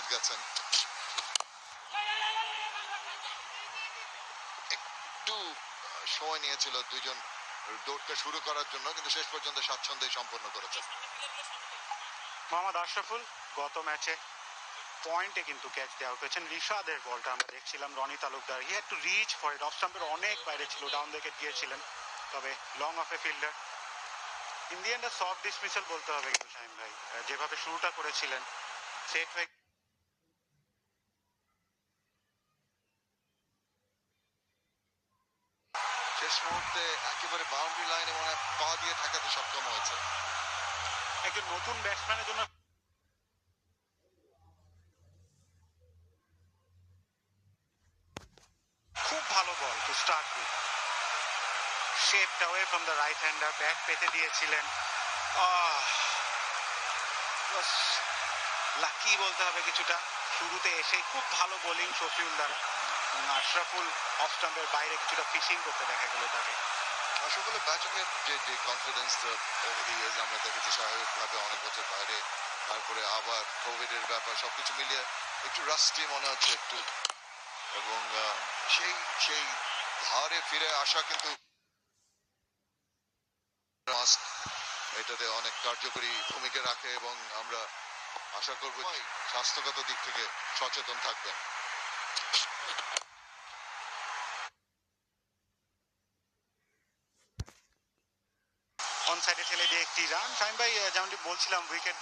ফেরত গেছেন। একটু সময় নিয়েছিল দুইজন দৌড়টা শুরু করার জন্য, কিন্তু শেষ পর্যন্ত স্বাচ্ছন্দ্যে সম্পন্ন করেছেন। মোহাম্মদ আশরাফুল গত ম্যাচে পয়েন্টে কিন্তু ক্যাচ দিয়ে আউট হয়েছেন। রিশাদের বলটা আমরা দেখছিলাম, Rony Talukdar he had to reach for it, off স্টাম্পের অনেক বাইরে ছিল, ডাউন উইকেট গিয়েছিলেন, তবে লং অফ এ fielder. In the end soft dismissal বলতে হবে কিন্তু শাহিন ভাই, যেভাবে শুরুটা করেছিলেন সেট হয়ে শেষ মুহূর্তে একেবারে বাউন্ডারি লাইনে মনে হয় পা দিয়ে ঠেকাতে সক্ষম হয়েছে। একজন নতুন ব্যাটসম্যানের জন্য খুব ভালো ball to start with, shaped away from the right hander, bat পেতে দিয়েছিলেন। লাকি বলতে হবে কিছুটা, শুরুতে এসেই খুব ভালো বোলিং শফিউল দ্বারা, আশরাফুল অফ স্টাম্পের বাইরে কিছুটা ফিশিং করতে দেখা গেল তাকে। আসলে ব্যাটিং এর যে কনফিডেন্স ওভার দি ইয়ার্স আমরা দেখেছি স্বাভাবিকভাবে অনেক বছর বাইরে, তারপরে আবার কোভিড এর ব্যাপার, সবকিছু মিলিয়ে একটু রাস্টি মনে হচ্ছে একটু, এবং সেই সেই ধারে ফিরে আসা কিন্তু এটাতে অনেক কার্যকরী ভূমিকা রাখে, এবং আমরা আশা করব স্বাস্থ্যগত দিক থেকে সচেতন থাকবেন। অন সাইডে ঠেলে দিয়ে একটি রান। শাহিন ভাই যেমনটি বলছিলাম, উইকেট